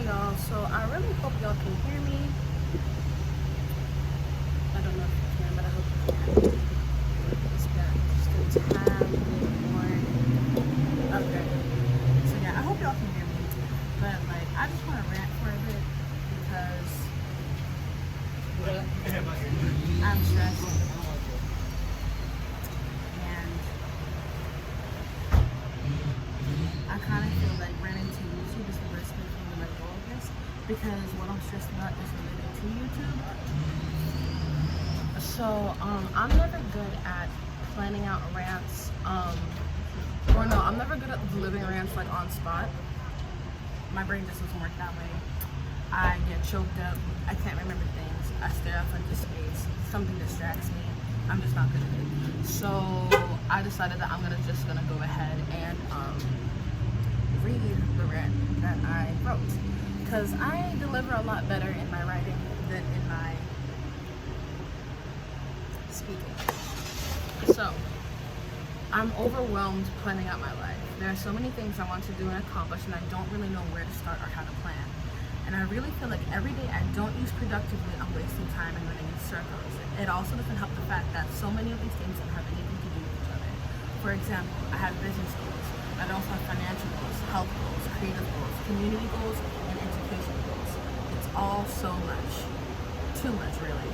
y'all. So I really hope y'all can hear me. I don't know if you can, but I hope you can. It's got just a tad bit more. Okay. So yeah, I hope y'all can hear me. But like, I just want to rant for a bit because I'm stressed. And I kind of feel like running to YouTube is the worst thing for me to let go of this, because what I'm stressed about is related to YouTube. So I'm never good at planning out rants. Or no, I'm never good at delivering rants like on spot. My brain just doesn't work that way. I get choked up. I can't remember things. I stare off into space. Something distracts me. I'm just not good at it. So I decided that I'm just gonna go ahead and read the rant that I wrote, because I deliver a lot better in my writing than in my speaking. So I'm overwhelmed planning out my life. There are so many things I want to do and accomplish, and I don't really know where to start or how to plan. And I really feel like every day I don't use productively, I'm wasting time and running in circles. It also doesn't help the fact that so many of these things don't have anything to do with each other. For example, I have business goals. I also have financial goals, health goals, creative goals, community goals, and education goals. It's all so much. Too much, really.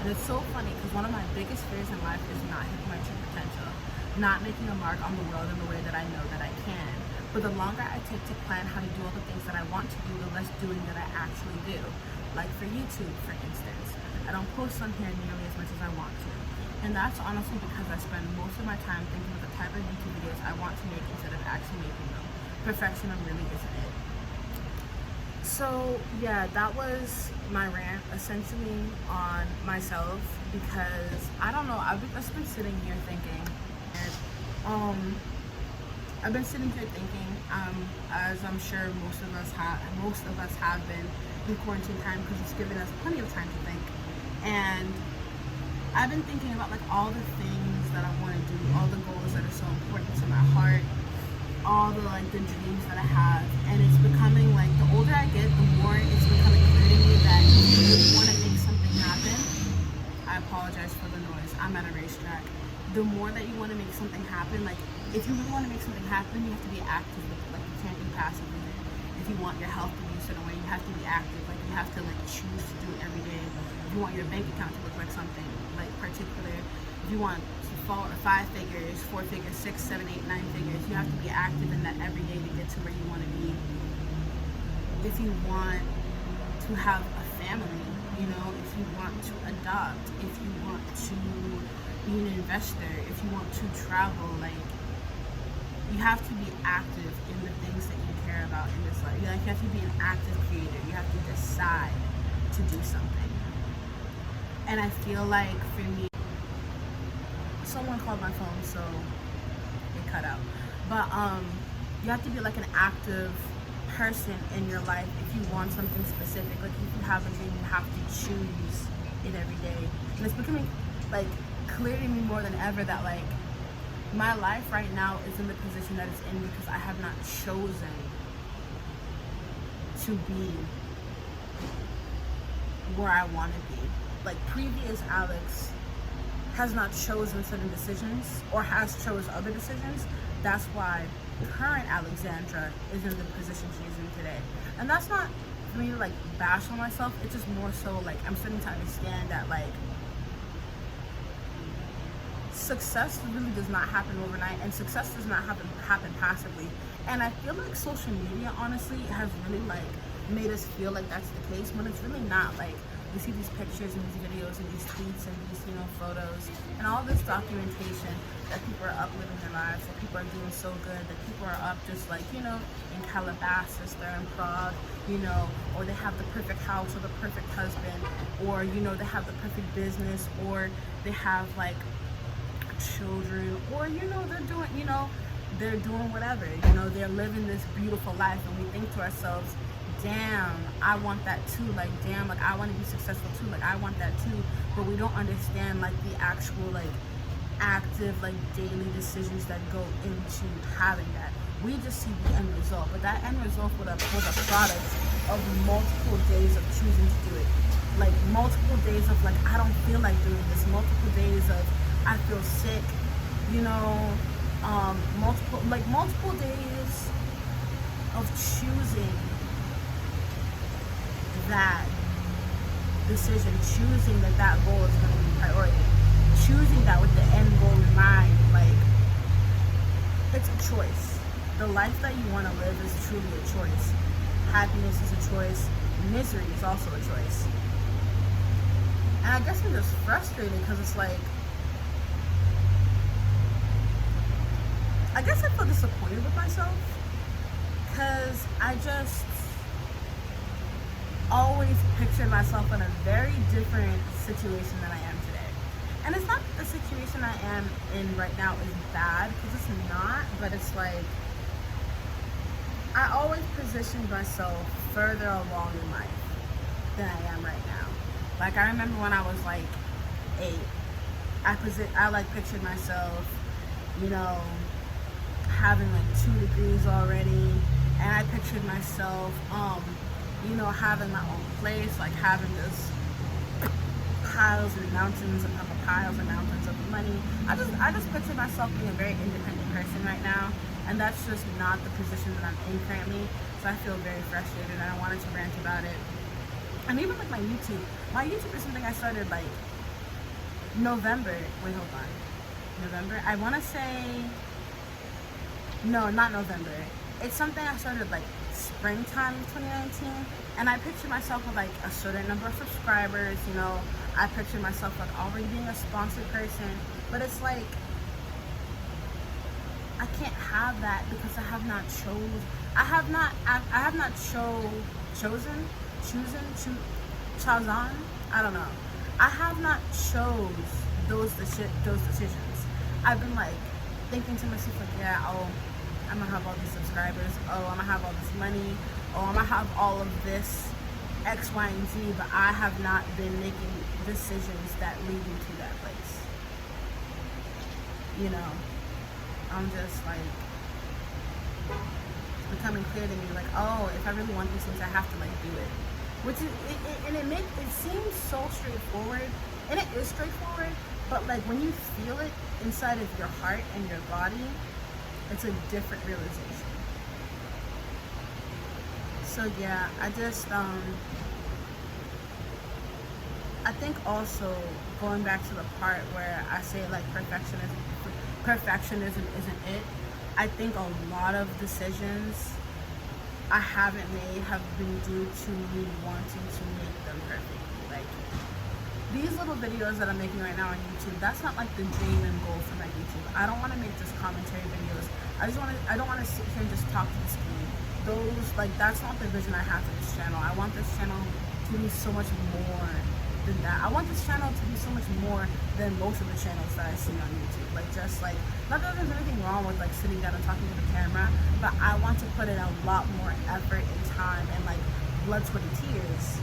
And it's so funny because one of my biggest fears in life is not hitting my true potential, not making a mark on the world in the way that I know that I can. But the longer I take to plan how to do all the things that I want to do, the less doing that I actually do. Like for YouTube, for instance. I don't post on here nearly as much as I want to. And that's honestly because I spend most of my time thinking of the type of YouTube videos I want to make instead of actually making them. Perfection really isn't it. So yeah, that was my rant essentially on myself, because I don't know, I've just been sitting here thinking, and I've been sitting here thinking, as I'm sure most of us have been in quarantine time, because it's given us plenty of time to think. And I've been thinking about like all the things that I want to do, all the goals that are so important to my heart, all the like the dreams that I have, and it's becoming like, the older I get, the more it's becoming clear to me that if you really want to make something happen, I apologize for the noise, I'm at a racetrack. The more that you want to make something happen, like if you really want to make something happen, you have to be active with it. Like you can't be passive with it. If you want your health to be a certain way, you have to be active. Like you have to like choose to do it every day. If you want your bank account to look like something like particular, if you want to fall 5 figures, 4 figures, 6, 7, 8, 9 figures, you have to be active in that every day to get to where you want to be. If you want to have a family, you know, if you want to adopt, if you want to be an investor, if you want to travel, like you have to be active in the things that you care about in this life. You have to be an active creator. You have to decide to do something. And I feel like for me, someone called my phone, so it cut out. But you have to be like an active person in your life if you want something specific. Like if you have a dream, you have to choose it every day. And it's becoming like clear to me more than ever that like my life right now is in the position that it's in because I have not chosen to be where I want to be. Like previous Alex has not chosen certain decisions or has chose other decisions. That's why current Alexandra is in the position she is in today. And that's not for me to like bash on myself. It's just more so like I'm starting to understand that like success really does not happen overnight, and success does not happen passively. And I feel like social media honestly has really like made us feel like that's the case, when it's really not. Like we see these pictures and these videos and these tweets and these, you know, photos and all this documentation that people are up living their lives, that people are doing so good, that people are up just like, you know, in Calabasas, they're in Prague, you know, or they have the perfect house or the perfect husband, or, you know, they have the perfect business, or they have like children, or, you know, they're doing, you know, they're doing whatever, you know, they're living this beautiful life, and we think to ourselves, damn, I want that too. Like, damn, like I want to be successful too. Like I want that too. But we don't understand like the actual like active like daily decisions that go into having that. We just see the end result, but that end result was a product of multiple days of choosing to do it. Like multiple days of like, I don't feel like doing this. Multiple days of I feel sick, you know, multiple days of choosing that decision, choosing that goal is going to be priority, choosing that with the end goal in mind. Like, it's a choice. The life that you want to live is truly a choice. Happiness is a choice. Misery is also a choice. And I guess I'm just frustrated because it's like, I guess I feel disappointed with myself because I just always pictured myself in a very different situation than I am today. And it's not that the situation I am in right now is bad, because it's not, but it's like, I always positioned myself further along in life than I am right now. Like, I remember when I was like 8, I like pictured myself, you know, having like 2 degrees already, and I pictured myself, you know, having my own place, like having this piles and mountains of money. I just picture myself being a very independent person right now, and that's just not the position that I'm in currently. So I feel very frustrated, and I wanted to rant about it. And even like my YouTube is something I started like November. Wait, hold on. November? I want to say, no, not November. It's something I started like springtime 2019, and I picture myself with like a certain number of subscribers, you know. I picture myself like already being a sponsored person, but it's like I can't have that because I have not chosen, I don't know. I have not chose those decisions. I've been like thinking to myself like, yeah, oh, I'm gonna have all these subscribers, oh, I'm gonna have all this money, oh, I'm gonna have all of this X, Y, and Z, but I have not been making decisions that lead me to that place. You know, I'm just like, it's becoming clear to me like, oh, if I really want these things, I have to like do it. Which is, it seems so straightforward, and it is straightforward, but like when you feel it inside of your heart and your body, it's a different realization. So yeah, I just, I think also going back to the part where I say like perfectionism isn't it. I think a lot of decisions I haven't made have been due to me wanting to make them perfect. Like these little videos that I'm making right now on YouTube, that's not like the dream and goal for my YouTube. I don't want to make just commentary videos. I don't want to sit here and just talk to the screen. That's not the vision I have for this channel. I want this channel to be so much more than that. I want this channel to be so much more than most of the channels that I see on YouTube. Like, just like, not that there's anything wrong with like sitting down and talking to the camera, but I want to put in a lot more effort and time and like blood, sweat, and tears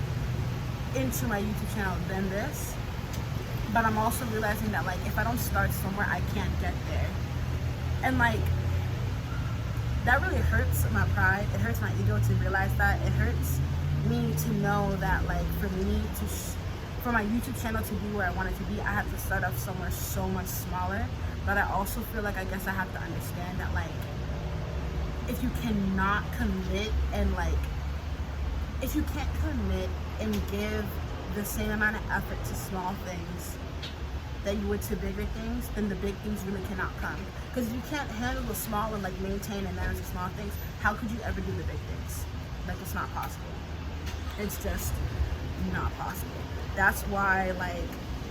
into my YouTube channel than this. But I'm also realizing that like if I don't start somewhere, I can't get there. And like that really hurts my pride. It hurts my ego to realize that. It hurts me to know that like for my YouTube channel to be where I want it to be, I have to start off somewhere so much smaller. But I also feel like I guess I have to understand that like if you cannot commit and like if you can't commit and give the same amount of effort to small things that you would to bigger things, then the big things really cannot come. Because if you can't handle the small and like maintain and manage the small things, how could you ever do the big things? Like, it's not possible. It's just not possible. That's why like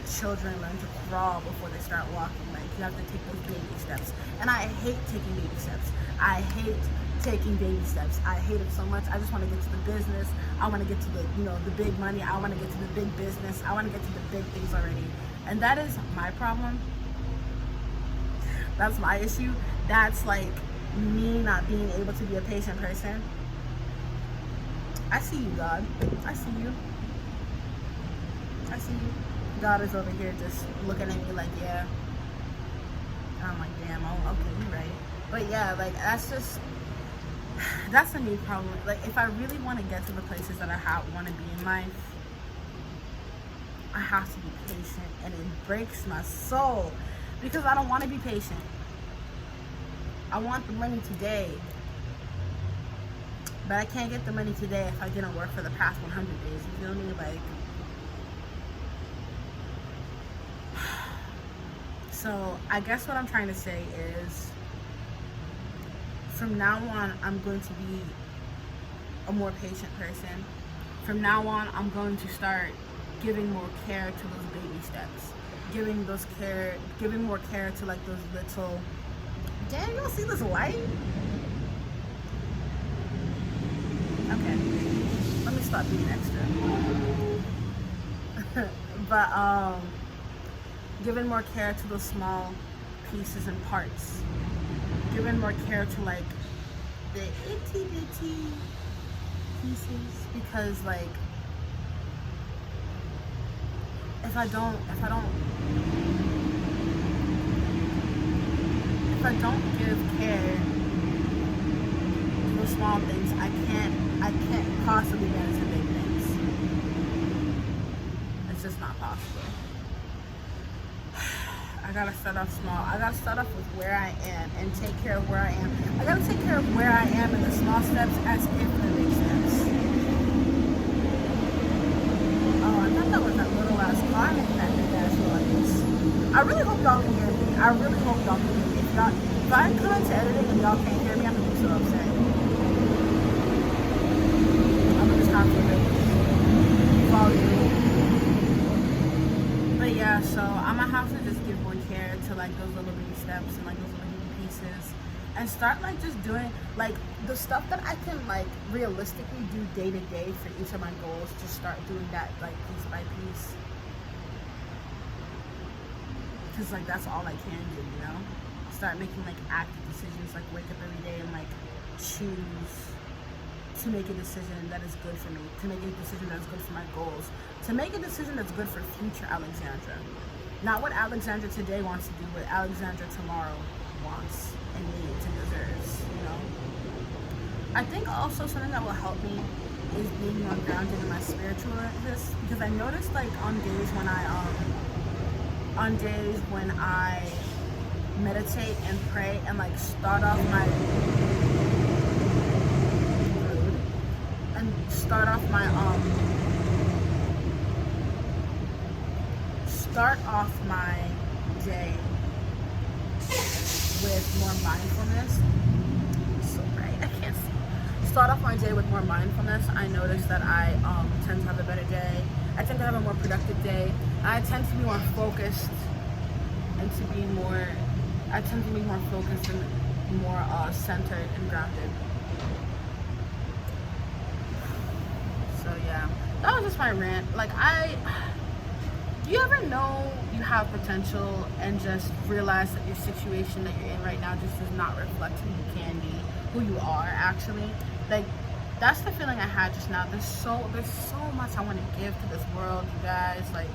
children learn to crawl before they start walking. Like, you have to take those baby steps. And I hate taking baby steps. I hate taking baby steps. I hate it so much. I just want to get to the business. I want to get to the, you know, the big money. I want to get to the big business. I want to get to the big things already. And that is my problem. That's my issue. That's like me not being able to be a patient person. I see you, God. I see you. I see you. God is over here just looking at me like, yeah. And I'm like, damn, oh, okay, you're right. But yeah, like, that's just, that's a me problem. Like, if I really want to get to the places that I want to be in life, I have to be patient, and it breaks my soul because I don't want to be patient. I want the money today, but I can't get the money today if I didn't work for the past 100 days. You feel me? Like, so I guess what I'm trying to say is, from now on, I'm going to be a more patient person. From now on, I'm going to start giving more care to those baby steps. Giving more care to like those little, damn, you don't see this light? Okay, let me stop being extra. But giving more care to those small pieces and parts. Giving more care to like the itty bitty pieces, because like if I don't give care to those small things, I can't possibly get into big things. It's just not possible. I gotta start off small. I gotta start off with where I am and take care of where I am. I gotta take care of where I am in the small steps as if the big steps. Oh, I thought that was that little ass car making that big ass noise. I really hope y'all can hear me. I really hope y'all can hear me. If I come into editing and y'all can't hear me, I'm gonna be so upset. I'm gonna just have to follow you. But yeah, so I'm gonna have to just give more care to like those little baby steps and like those little baby pieces, and start like just doing like the stuff that I can like realistically do day to day for each of my goals. Just start doing that like piece by piece, because like that's all I can do, you know. Start making like active decisions, like wake up every day and like choose to make a decision that is good for me, to make a decision that is good for my goals, to make a decision that's good for future Alexandra. Not what Alexandra today wants to do, what Alexandra tomorrow wants and needs and deserves, you know? I think also something that will help me is being more grounded in my spiritualness, because I noticed like on days when I meditate and pray and like start off my day with more mindfulness. So bright, I can't see. Start off my day with more mindfulness. I notice that I tend to have a better day. I tend to have a more productive day. I tend to be more focused and to be more focused and more centered and grounded. So yeah, that was just my rant. Like, do you ever know you have potential and just realize that your situation that you're in right now just does not reflect who you can be, who you are actually? Like, that's the feeling I had just now. There's so much I want to give to this world, you guys. Like,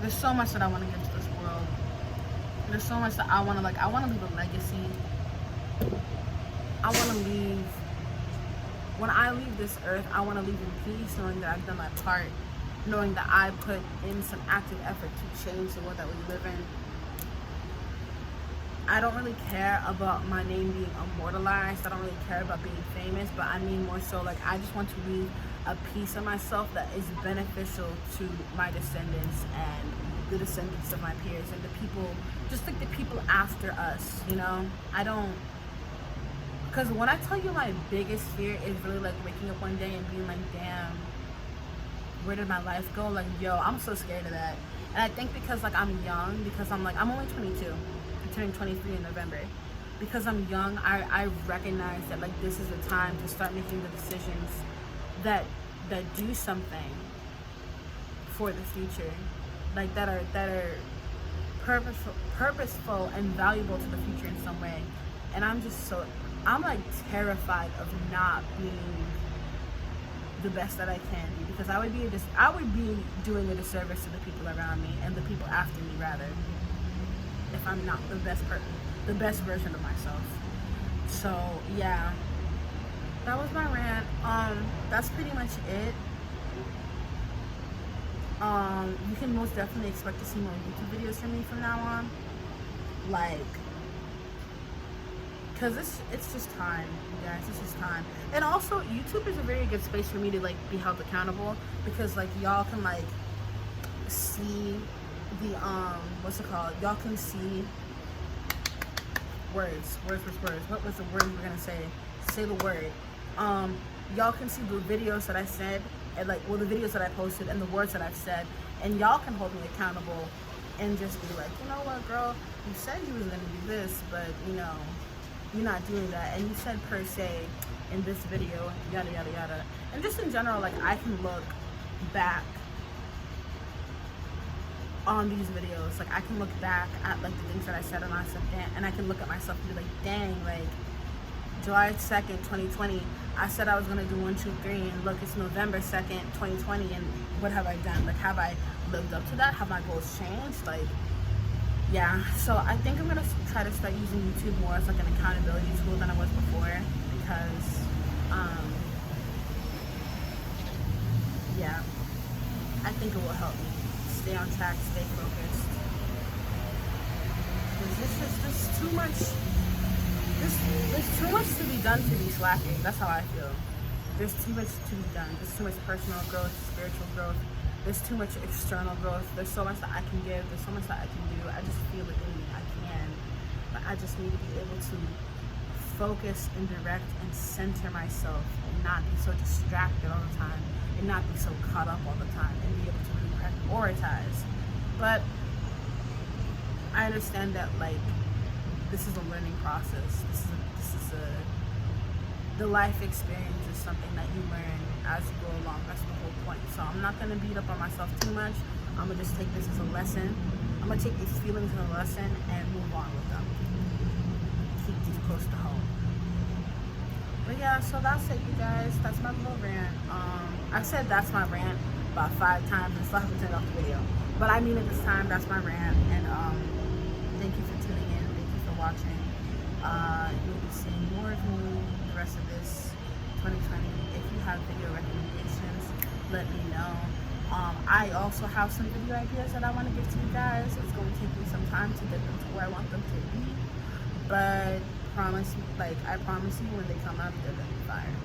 there's so much that I want to give to this world. There's so much that I want to leave a legacy. I want to leave, when I leave this earth, I want to leave in peace, knowing that I've done my part, knowing that I put in some active effort to change the world that we live in. I don't really care about my name being immortalized. I don't really care about being famous, but I mean more so like I just want to leave a piece of myself that is beneficial to my descendants and the descendants of my peers and the people, just like the people after us, you know? Because when I tell you my biggest fear is really like waking up one day and being like, damn, where did my life go? Like, yo, I'm so scared of that. And I think because like I'm young, because I'm only 22. I'm turning 23 in November. Because I'm young, I recognize that like this is the time to start making the decisions that do something for the future. Like that are purposeful and valuable to the future in some way. And I'm like terrified of not being the best that I can be, because I would be doing a disservice to the people around me and the people after me rather, if I'm not the best version of myself. So yeah, that was my rant. That's pretty much it. You can most definitely expect to see more YouTube videos from me from now on. Like, cause it's just time, you guys. It's just time. And also, YouTube is a very good space for me to like be held accountable, because like y'all can like see the what's it called? Y'all can see words. What was the word you were gonna say? Say the word. Y'all can see the videos that I said, and like, well, the videos that I posted and the words that I've said, and y'all can hold me accountable and just be like, you know what, girl, you said you was gonna do this, but you know, you're not doing that, and you said per se in this video, yada yada yada. And just in general, like, I can look back on these videos, like I can look back at like the things that I said, and I said, damn, and I can look at myself and be like, dang, like July 2nd, 2020, I said I was gonna do 1, 2, 3, and look, it's November 2nd, 2020, and what have I done? Like, have I lived up to that? Have my goals changed? Like, yeah. So I think I'm gonna try to start using YouTube more as like an accountability tool than I was before, because, yeah, I think it will help me stay on track, stay focused. Because there's too much. There's too much to be done to be slacking. That's how I feel. There's too much to be done. There's too much personal growth, spiritual growth. There's too much external growth. There's so much that I can give. There's so much that I can do. I just feel it in me. I can. But I just need to be able to focus and direct and center myself, and not be so distracted all the time, and not be so caught up all the time, and be able to really prioritize. But I understand that, like, this is a learning process. The life experience is something that you learn as you go along. That's the whole point. So I'm not gonna beat up on myself too much. I'm gonna just take this as a lesson. I'm gonna take these feelings as a lesson and move on with them. Keep these close to home. But yeah, so that's it, you guys. That's my little rant. I said that's my rant about 5 times and still haven't turned off the video. But I mean it this time. That's my rant. And thank you for tuning in. Thank you for watching. You'll be seeing more of me the rest of this 2020. If you have video recommendations, let me know. I also have some video ideas that I want to give to you guys. It's going to take me some time to get them to where I want them to be, but I promise you when they come up, they're going to be fire.